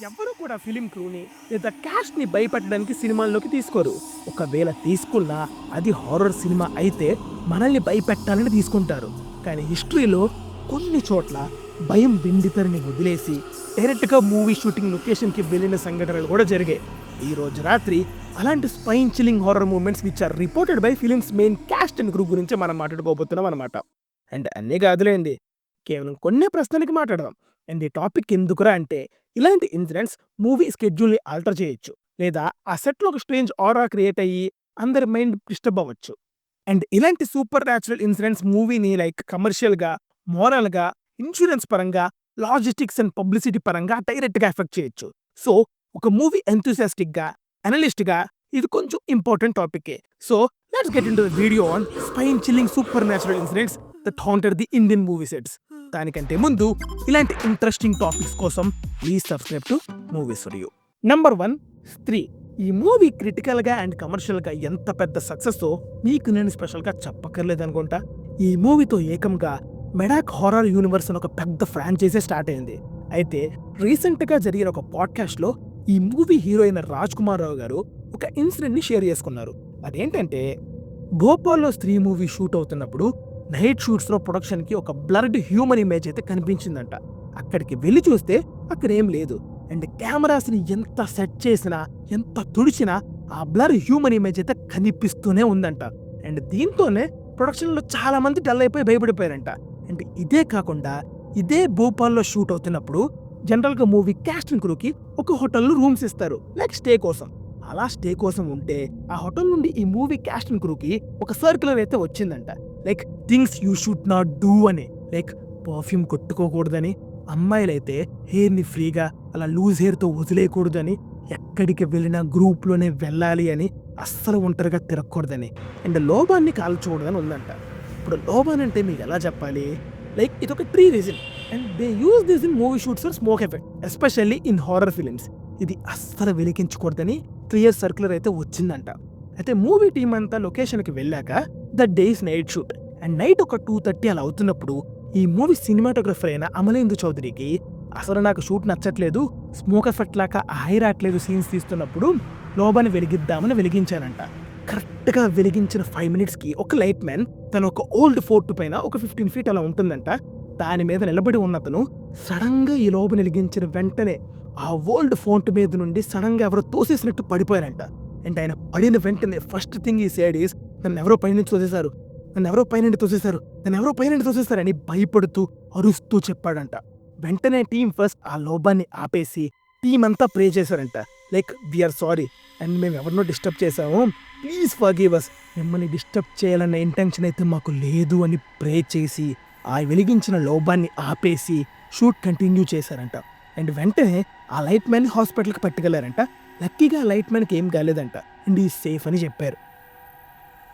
ఎవరు కూడా ఫిలిం క్రూని లేదా క్యాస్ట్ని భయపెట్టడానికి సినిమాల్లోకి తీసుకోరు. ఒకవేళ తీసుకున్నా అది హారర్ సినిమా అయితే మనల్ని భయపెట్టాలని తీసుకుంటారు. కానీ హిస్టరీలో కొన్ని చోట్ల భయం బిండితరిని వదిలేసి డైరెక్ట్గా మూవీ షూటింగ్ లొకేషన్కి వెళ్ళిన సంఘటనలు కూడా జరిగాయి. ఈ రోజు రాత్రి అలాంటి spine chilling horror moments which are reported by films main cast and crew గురించి మనం మాట్లాడుకోబోతున్నాం అనమాట. అండ్ అన్నీ కాదులేండి, కేవలం కొన్ని ప్రశ్నలకి మాట్లాడదాం. అండ్ ఈ టాపిక్ ఎందుకురా అంటే, ఇలాంటి ఇన్సిడెంట్స్ మూవీ స్కెడ్యూల్ని ఆల్టర్ చేయొచ్చు, లేదా ఆ సెట్లో ఒక స్ట్రేంజ్ ఆరా క్రియేట్ అయ్యి అందరి మైండ్ డిస్టర్బ్ అవ్వచ్చు. అండ్ ఇలాంటి సూపర్ న్యాచురల్ ఇన్సిడెంట్స్ మూవీని లైక్ కమర్షియల్గా, మోరల్గా, ఇన్సూరెన్స్ పరంగా, లాజిస్టిక్స్ అండ్ పబ్లిసిటీ పరంగా డైరెక్ట్గా ఎఫెక్ట్ చేయొచ్చు. సో ఒక మూవీ ఎంతూసియాస్టిక్గా, అనలిస్ట్గా ఇది కొంచెం ఇంపార్టెంట్ టాపికే. So let's get into the video on spine chilling supernatural incidents that haunted the Indian movie sets. దానికంటే ముందు ఇలాంటి ఇంట్రెస్టింగ్ టాపిక్స్ కోసం please subscribe to movies for you. Number 1, Stree. ఈ మూవీ క్రిటికల్గా అండ్ కమర్షియల్గా ఎంత పెద్ద సక్సెస్ మీకు నేను స్పెషల్గా చెప్పక్కర్లేదు అనుకుంటా. ఈ మూవీతో ఏకంగా మెడాక్ హారర్ యూనివర్స్ అని ఒక పెద్ద ఫ్రాంచైజీ స్టార్ట్ అయింది. అయితే రీసెంట్గా జరిగిన ఒక పాడ్కాస్ట్లో ఈ మూవీ హీరో అయిన రాజ్ కుమార్ రావు గారు ఒక ఇన్సిడెంట్ని షేర్ చేసుకున్నారు. అదేంటంటే, భోపాల్లో స్త్రీ మూవీ షూట్ అవుతున్నప్పుడు నైట్ షూట్స్లో ప్రొడక్షన్కి ఒక బ్లర్డ్ హ్యూమన్ ఇమేజ్ అయితే కనిపించిందంట. అక్కడికి వెళ్ళి చూస్తే అక్కడ ఏం లేదు. అండ్ కెమెరాస్ని ఎంత సెట్ చేసినా, ఎంత తుడిచినా ఆ బ్లర్ హ్యూమన్ ఇమేజ్ అయితే కనిపిస్తూనే ఉందంట. అండ్ దీంతోనే ప్రొడక్షన్లో చాలా మంది డల్ అయిపోయి భయపడిపోయారంట. అండ్ ఇదే కాకుండా ఇదే భోపాల్లో షూట్ అవుతున్నప్పుడు జనరల్గా మూవీ క్యాస్ట్ అండ్ క్రూకి ఒక హోటల్లో రూమ్స్ ఇస్తారు లైక్ స్టే కోసం. అలా స్టే కోసం ఉంటే ఆ హోటల్ నుండి ఈ మూవీ క్యాస్ట్ అండ్ క్రూకి ఒక సర్క్యులర్ అయితే వచ్చిందంట. Like things you should not do అని, లైక్ పర్ఫ్యూమ్ కొట్టుకోకూడదని, అమ్మాయిలైతే హెయిర్ని ఫ్రీగా అలా లూజ్ హెయిర్తో వదిలేయకూడదని, ఎక్కడికి వెళ్ళినా గ్రూప్లోనే వెళ్ళాలి అని, అస్సలు ఒంటరిగా తిరగకూడదని, అండ్ లోబాన్ని కాల్చకూడదని ఉందంట. ఇప్పుడు లోబాన్ అంటే మీకు ఎలా చెప్పాలి? లైక్ ఇది ఒక tree reason and they use this in movie shoots for smoke effect, especially in horror films. ఇది అస్సలు వెలిగించకూడదని క్లియర్ సర్క్యులర్ అయితే వచ్చిందంట. అయితే మూవీ టీం అంతా లొకేషన్కి వెళ్ళాక the days night shoot and night ఒక 2:30 అలా అవుతున్నప్పుడు ఈ మూవీ సినిమాటోగ్రఫర్ అయిన అమలేందు చౌదరికి అసలు నాకు షూట్ నచ్చట్లేదు, స్మోక్ ఎఫెక్ట్ లాగా ఆయి రావట్లేదు సీన్స్ తీస్తున్నప్పుడు, లోబాన్ని వెలిగిద్దామని వెలిగించానంట. కరెక్ట్గా వెలిగించిన 5 minutesకి ఒక లైట్ మ్యాన్ తను ఒక ఓల్డ్ ఫోర్ట్ పైన ఒక 15 feet అలా ఉంటుందంట, దాని మీద నిలబడి ఉన్నతను సడన్గా ఈ లోబని వెలిగించిన వెంటనే ఆ ఓల్డ్ ఫోర్ట్ మీద నుండి సడన్గా ఎవరో తోసేసినట్టు పడిపోయారంట. అండ్ ఆయన పడిన వెంటనే ఫస్ట్ థింగ్ ఈ సైడ్ ఈస్ నన్ను ఎవరో పైనుండి తోసేశారు, నన్ను ఎవరో పైనుండి తోసేశారు అని భయపడుతూ అరుస్తూ చెప్పాడంట. వెంటనే టీం ఫస్ట్ ఆ లోబాన్ని ఆపేసి టీం అంతా ప్రే చేశారంట. లైక్ వీఆర్ సారీ అండ్ మేము ఎవరినో డిస్టర్బ్ చేశాము, ప్లీజ్ ఫర్గివ్ us, మిమ్మల్ని డిస్టర్బ్ చేయాలన్న ఇంటెన్షన్ అయితే మాకు లేదు అని ప్రే చేసి ఆ వెలిగించిన లోబాన్ని ఆపేసి షూట్ కంటిన్యూ చేశారంట. అండ్ వెంటనే ఆ లైట్ మ్యాన్ హాస్పిటల్కి పట్టుకెళ్లారంట. లక్కీగా ఆ లైట్ మ్యాన్కి ఏం కాలేదంట అండ్ ఈ సేఫ్ అని చెప్పారు.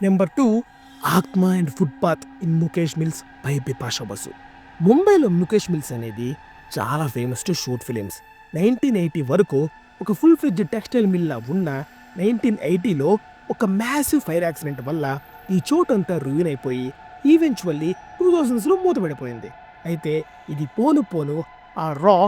నెంబర్ 2, ఆత్మ and footpath in Mukesh mills by Bipasha Basu. ముంబైలో ముఖేష్ మిల్స్ అనేది చాలా ఫేమస్ టు షూట్ ఫిలిమ్స్. 1980 వరకు ఒక ఫుల్ ఫ్లెడ్జ్డ్ టెక్స్టైల్ మిల్లా ఉన్న 1980లో ఒక మ్యాసివ్ ఫైర్ యాక్సిడెంట్ వల్ల ఈ చోటంతా రూయిన్ అయిపోయి ఈవెన్చువల్లీ 2000స్లో మూతపడిపోయింది. అయితే ఇది పోను ఆ రా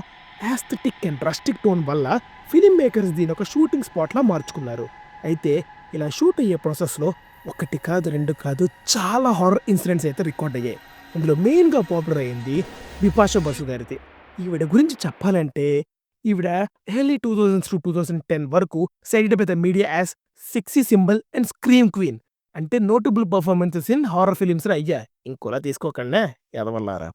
యాస్థెటిక్ అండ్ రస్టిక్ టోన్ వల్ల ఫిలిం మేకర్స్ దీని ఒక షూటింగ్ స్పాట్లా మార్చుకున్నారు. అయితే ఇలా షూట్ అయ్యే ప్రాసెస్లో 1 కాదు 2 కాదు చాలా హారర్ ఇన్సిడెంట్స్ అయితే రికార్డ్ అయ్యాయి. ఇందులో మెయిన్గా పాపులర్ అయ్యింది బిపాషా బసు గారిది. ఈవిడ గురించి చెప్పాలంటే ఈవిడ ఎర్లీ 2000s to 2010 వరకు cited by the media as sexy symbol and scream queen. అంటే notable performances in horror films అయ్యా, ఇంకోలా తీసుకోకుండా ఎదవల్లారా.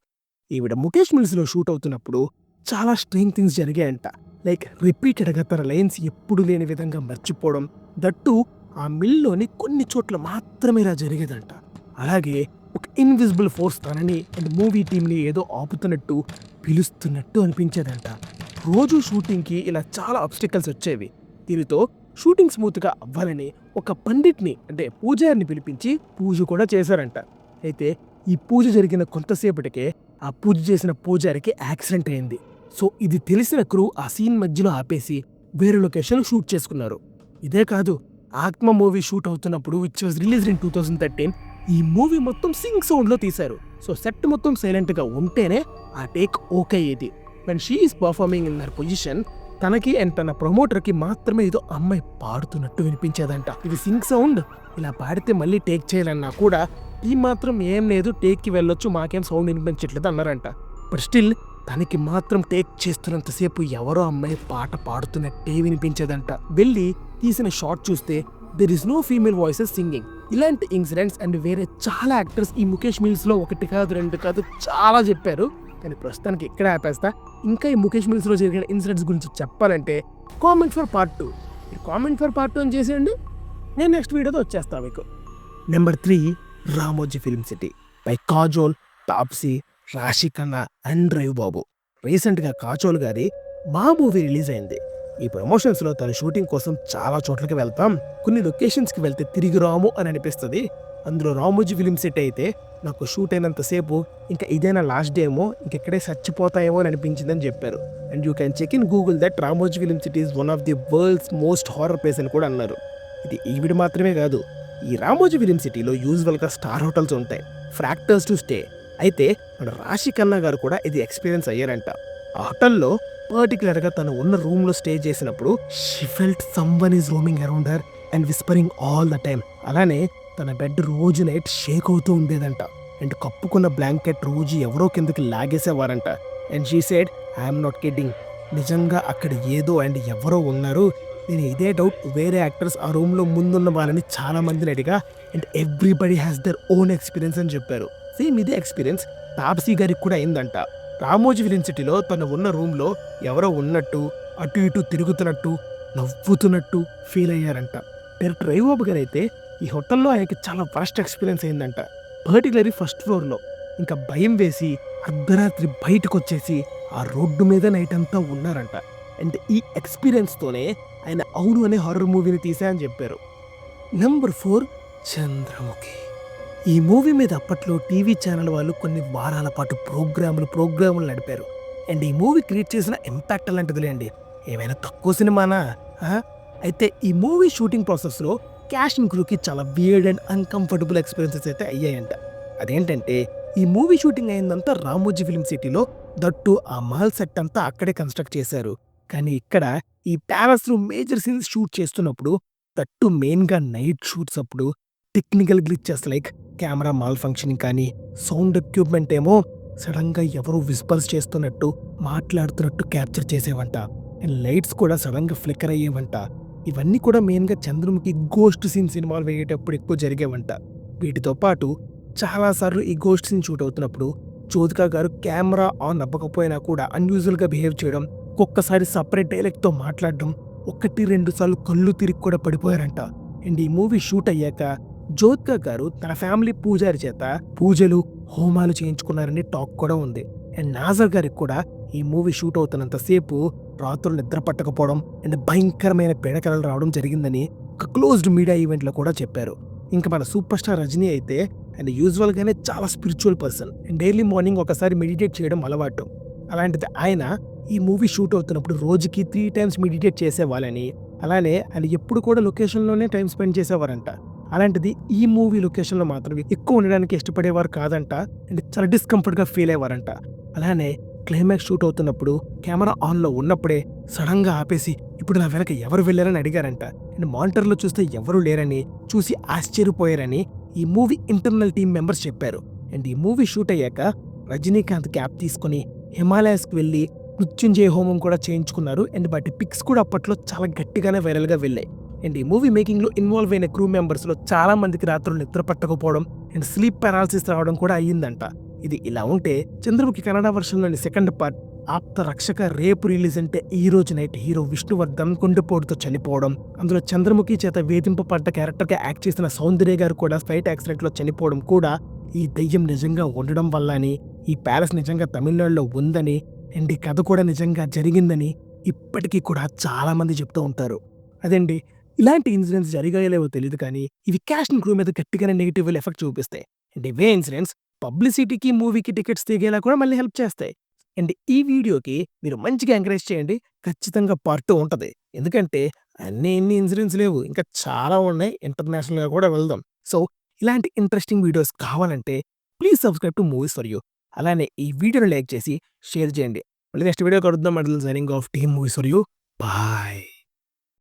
ఈవిడ ముఖేష్ మిల్స్లో షూట్ అవుతున్నప్పుడు చాలా స్ట్రేంజ్ థింగ్స్ జరిగాయంట. లైక్ రిపీటెడ్గా తన లైన్స్ ఎప్పుడు లేని విధంగా మర్చిపోవడం, దట్టు ఆ మిల్లోని కొన్ని చోట్ల మాత్రమే ఇలా జరిగేదంట. అలాగే ఒక ఇన్విజిబుల్ ఫోర్స్ తనని అండ్ మూవీ టీంని ఏదో ఆపుతున్నట్టు, పిలుస్తున్నట్టు అనిపించేదంట. రోజు షూటింగ్కి ఇలా చాలా ఆబ్స్టికల్స్ వచ్చేవి. దీనితో షూటింగ్ స్మూత్గా అవ్వాలని ఒక పండిట్ని అంటే పూజారిని పిలిపించి పూజ కూడా చేశారంట. అయితే ఈ పూజ జరిగిన కొంతసేపటికే ఆ పూజ చేసిన పూజారికి యాక్సిడెంట్ అయింది. సో ఇది తెలిసిన క్రూ ఆ సీన్ మధ్యలో ఆపేసి వేరే లొకేషన్ షూట్ చేసుకున్నారు. ఇదే కాదు, ఆత్మ మూవీ షూట్ అవుతున్నప్పుడు విచ్ వాజ్ రిలీజ్డ్ ఇన్ 2013 ఈ మూవీ మొత్తం సింగ్ సౌండ్లో తీశారు. సో సెట్ మొత్తం సైలెంట్గా ఉంటేనే ఆ టేక్ ఓకే అయ్యేది. When she is performing in their position తనకి అండ్ తన ప్రమోటర్కి మాత్రమే ఏదో అమ్మాయి పాడుతున్నట్టు వినిపించేదంట. ఇది సింక్ సౌండ్, ఇలా పాడితే మళ్ళీ టేక్ చేయాలన్నా కూడా ఈ మాత్రం ఏం లేదు, టేక్కి వెళ్ళొచ్చు, మాకేం సౌండ్ వినిపించట్లేదు అన్నారంట. బట్ స్టిల్ తనకి మాత్రం టేక్ చేస్తున్నంతసేపు ఎవరో అమ్మాయి పాట పాడుతున్నట్టే వినిపించేదంట. వెళ్ళి తీసిన షాట్ చూస్తే there is no female voices singing. ఇలాంటి ఇన్సిడెంట్స్ అండ్ వేరే చాలా యాక్టర్స్ ఈ ముఖేష్ మిల్స్లో 1 కాదు 2 కాదు చాలా చెప్పారు. కానీ ప్రస్తుతానికి ఇక్కడ ఆపేస్తా. ఇంకా ఈ ముఖేష్ మిల్స్లో జరిగిన ఇన్సిడెంట్స్ గురించి చెప్పాలంటే కామెంట్ ఫర్ పార్ట్ 2. మీరు కామెంట్ ఫర్ పార్ట్ 2 అని చేసేయండి, నేను నెక్స్ట్ వీడియోతో వచ్చేస్తాను మీకు. Number 3 Ramoji film city by Kajol, Taapsee, రాశి ఖన్నా అండ్ రవి బాబు. రీసెంట్గా కాజోల్ గారి మా మూవీ రిలీజ్ అయింది. ఈ ప్రమోషన్స్లో తన షూటింగ్ కోసం చాలా చోట్లకి వెళ్తాం, కొన్ని లొకేషన్స్కి వెళ్తే తిరిగి రాము అని అనిపిస్తుంది. అందులో రామోజీ ఫిల్మ్ సిటీ అయితే నాకు షూట్ అయినంతసేపు ఇంకా ఇదేనా లాస్ట్ డే ఏమో, ఇంకెక్కడే చచ్చిపోతాయేమో అని అనిపించిందని చెప్పారు. And you can check in Google that Ramoji film city is one of the world's most horror place అని కూడా అన్నారు. ఇది ఈవిడ మాత్రమే కాదు, ఈ రామోజీ ఫిల్మ్ సిటీలో యూజువల్గా స్టార్ హోటల్స్ ఉంటాయి, ఫ్రాక్టర్స్ టు స్టే. అయితే మన రాశి ఖన్నా గారు కూడా ఇది ఎక్స్పీరియన్స్ అయ్యారంట. ఆ హోటల్లో పర్టికులర్గా తను ఉన్న రూమ్లో స్టే చేసినప్పుడు she felt someone is roaming around her and whispering all the time. అలానే తన బెడ్ రోజు నైట్ షేక్ అవుతూ ఉండేదంట. అండ్ కప్పుకున్న బ్లాంకెట్ రోజు ఎవరో కిందకి లాగేసేవారంట. And she said I'm not kidding, నిజంగా అక్కడ ఏదో అండ్ ఎవరో ఉన్నారు. నేను ఇదే డౌట్ వేరే యాక్టర్స్ ఆ రూమ్లో ముందున్న వాళ్ళని చాలా మందిని అడిగా and everybody has their own experience అని చెప్పారు. సేమ్ ఇదే ఎక్స్పీరియన్స్ తాప్సీ గారికి కూడా అయిందంట. రామోజీ ఫిల్మ్ సిటీలో తను ఉన్న రూమ్లో ఎవరో ఉన్నట్టు, అటు ఇటు తిరుగుతున్నట్టు, నవ్వుతున్నట్టు ఫీల్ అయ్యారంట. డైరెక్టర్ రవి బాబు గారు అయితే ఈ హోటల్లో ఆయనకి చాలా ఫస్ట్ ఎక్స్పీరియన్స్ అయిందంట. పర్టికులర్లీ ఫస్ట్ ఫ్లోర్లో ఇంకా భయం వేసి అర్ధరాత్రి బయటకు వచ్చేసి ఆ రోడ్డు మీద నైట్ అంతా ఉన్నారంట. అండ్ ఈ ఎక్స్పీరియన్స్తోనే ఆయన అవును అనే హారర్ మూవీని తీశారని చెప్పారు. నెంబర్ 4 చంద్రముఖి. ఈ మూవీ మీద అప్పట్లో టీవీ ఛానల్ వాళ్ళు కొన్ని వారాల పాటు ప్రోగ్రాములు నడిపారు. అండ్ ఈ మూవీ క్రియేట్ చేసిన ఇంపాక్ట్ అలాంటిదిలే అండి, ఏమైనా తక్కువ సినిమానా? అయితే ఈ మూవీ షూటింగ్ ప్రాసెస్లో క్యాష్ అండ్ క్రూకి చాలా వియర్డ్ అండ్ అన్కంఫర్టబుల్ ఎక్స్పీరియన్సెస్ అయితే అయ్యాయంట. అదేంటంటే ఈ మూవీ షూటింగ్ అయిందంతా రామోజీ ఫిల్మ్ సిటీలో, దట్టు ఆ మహల్ సెట్ అంతా అక్కడే కన్స్ట్రక్ట్ చేశారు. కానీ ఇక్కడ ఈ ప్యాలెస్లో మేజర్ సీన్స్ షూట్ చేస్తున్నప్పుడు, దట్టు మెయిన్గా నైట్ షూట్స్ అప్పుడు technical glitches like camera mall functioning కానీ, సౌండ్ ఎక్విప్మెంట్ ఏమో సడన్గా ఎవరో విస్పర్స్ చేస్తున్నట్టు, మాట్లాడుతున్నట్టు క్యాప్చర్ చేసేవంట. అండ్ లైట్స్ కూడా సడన్గా ఫ్లిక్కర్ అయ్యేవంట. ఇవన్నీ కూడా మెయిన్గా చంద్రముఖి గోస్ట్ సీన్ సినిమాలు వేయేటప్పుడు ఎక్కువ జరిగేవంట. వీటితో పాటు చాలాసార్లు ఈ గోస్ట్ సీన్ షూట్ అవుతున్నప్పుడు జ్యోతికా గారు కెమెరా ఆన్ అవ్వకపోయినా కూడా అన్యూజువల్గా బిహేవ్ చేయడం, ఒక్కొక్కసారి సపరేట్ డైలెక్ట్తో మాట్లాడడం, 1-2 సార్లు కళ్ళు తిరిగి కూడా పడిపోయారంట. అండ్ ఈ మూవీ షూట్ అయ్యాక జ్యోతికా గారు తన ఫ్యామిలీ పూజారి చేత పూజలు, హోమాలు చేయించుకున్నారని టాక్ కూడా ఉంది. అండ్ నాజర్ గారికి కూడా ఈ మూవీ షూట్ అవుతున్నంతసేపు రాత్రులు నిద్ర పట్టకపోవడం అండ్ భయంకరమైన పీడకలలు రావడం జరిగిందని ఒక క్లోజ్డ్ మీడియా ఈవెంట్లో కూడా చెప్పారు. ఇంకా మన సూపర్ స్టార్ రజనీ అయితే అండ్ యూజువల్గానే చాలా spiritual person and daily morning ఒకసారి మెడిటేట్ చేయడం అలవాటు. అలాంటిది ఆయన ఈ మూవీ షూట్ అవుతున్నప్పుడు రోజుకి 3 times మెడిటేట్ చేసేవాళ్ళని, అలానే ఆయన ఎప్పుడు కూడా లొకేషన్లోనే టైం స్పెండ్ చేసేవారంట. అలాంటిది ఈ మూవీ లొకేషన్లో మాత్రం ఎక్కువ ఉండడానికి ఇష్టపడేవారు కాదంట అండ్ చాలా డిస్కంఫర్ట్గా ఫీల్ అయ్యేవారంట. అలానే క్లైమాక్స్ షూట్ అవుతున్నప్పుడు కెమెరా ఆన్లో ఉన్నప్పుడే సడన్గా ఆపేసి ఇప్పుడు నా వెనక ఎవరు వెళ్ళారని అడిగారంట. అండ్ మానిటర్లో చూస్తే ఎవరు లేరని చూసి ఆశ్చర్యపోయారని ఈ మూవీ ఇంటర్నల్ టీమ్ మెంబర్స్ చెప్పారు. అండ్ ఈ మూవీ షూట్ అయ్యాక రజనీకాంత్ క్యాప్ తీసుకుని హిమాలయాస్కి వెళ్ళి మృత్యుంజయ హోమం కూడా చేయించుకున్నారు. అండ్ వాటి పిక్స్ కూడా అప్పట్లో చాలా గట్టిగానే వైరల్గా వెళ్ళాయి. అండ్ ఈ మూవీ మేకింగ్లో ఇన్వాల్వ్ అయిన క్రూ మెంబర్స్లో చాలా మందికి రాత్రులు నిద్ర పట్టకపోవడం అండ్ స్లీప్ పారాలసిస్ రావడం కూడా అయ్యిందంట. ఇది ఇలా ఉంటే చంద్రముఖి కన్నడ వర్షన్లోని సెకండ్ పార్ట్ ఆప్త రక్షక రేపు రిలీజ్ అంటే ఈ రోజు నైట్ హీరో విష్ణువర్ధన్ గుండెపోటుతో చనిపోవడం, అందులో చంద్రముఖి చేత వేధింపబడ్డ క్యారెక్టర్గా యాక్ట్ చేసిన సౌందర్య గారు కూడా ఫైట్ యాక్సిడెంట్లో చనిపోవడం కూడా ఈ దయ్యం నిజంగా ఉండడం వల్ల అని, ఈ ప్యాలెస్ నిజంగా తమిళనాడులో ఉందని అండ్ ఈ కథ కూడా నిజంగా జరిగిందని ఇప్పటికీ కూడా చాలా మంది చెప్తూ ఉంటారు. అదండి, ఇలాంటి ఇన్సిడెంట్స్ జరిగాయలేవో తెలియదు కానీ ఇవి క్యాస్ట్ అండ్ క్రూ మీద గట్టిగానే నెగిటివ్ ఎఫెక్ట్ చూపిస్తాయి. అండ్ ఇవే ఇన్సిడెంట్స్ పబ్లిసిటీకి, మూవీకి టికెట్స్ తీగేలా కూడా మళ్ళీ హెల్ప్ చేస్తాయి. అండ్ ఈ వీడియోకి మీరు మంచిగా ఎంకరేజ్ చేయండి, ఖచ్చితంగా పార్ట్ 2 ఉంటుంది. ఎందుకంటే ఇన్ని ఇన్సిడెంట్స్ లేవు, ఇంకా చాలా ఉన్నాయి, ఇంటర్నేషనల్గా కూడా వెళ్దాం. సో ఇలాంటి ఇంట్రెస్టింగ్ వీడియోస్ కావాలంటే please subscribe to movies for you. అలానే ఈ వీడియోని లైక్ చేసి షేర్ చేయండి. మళ్ళీ నెక్స్ట్ వీడియో కలుద్దాం. Signing off team movies for you. Bye.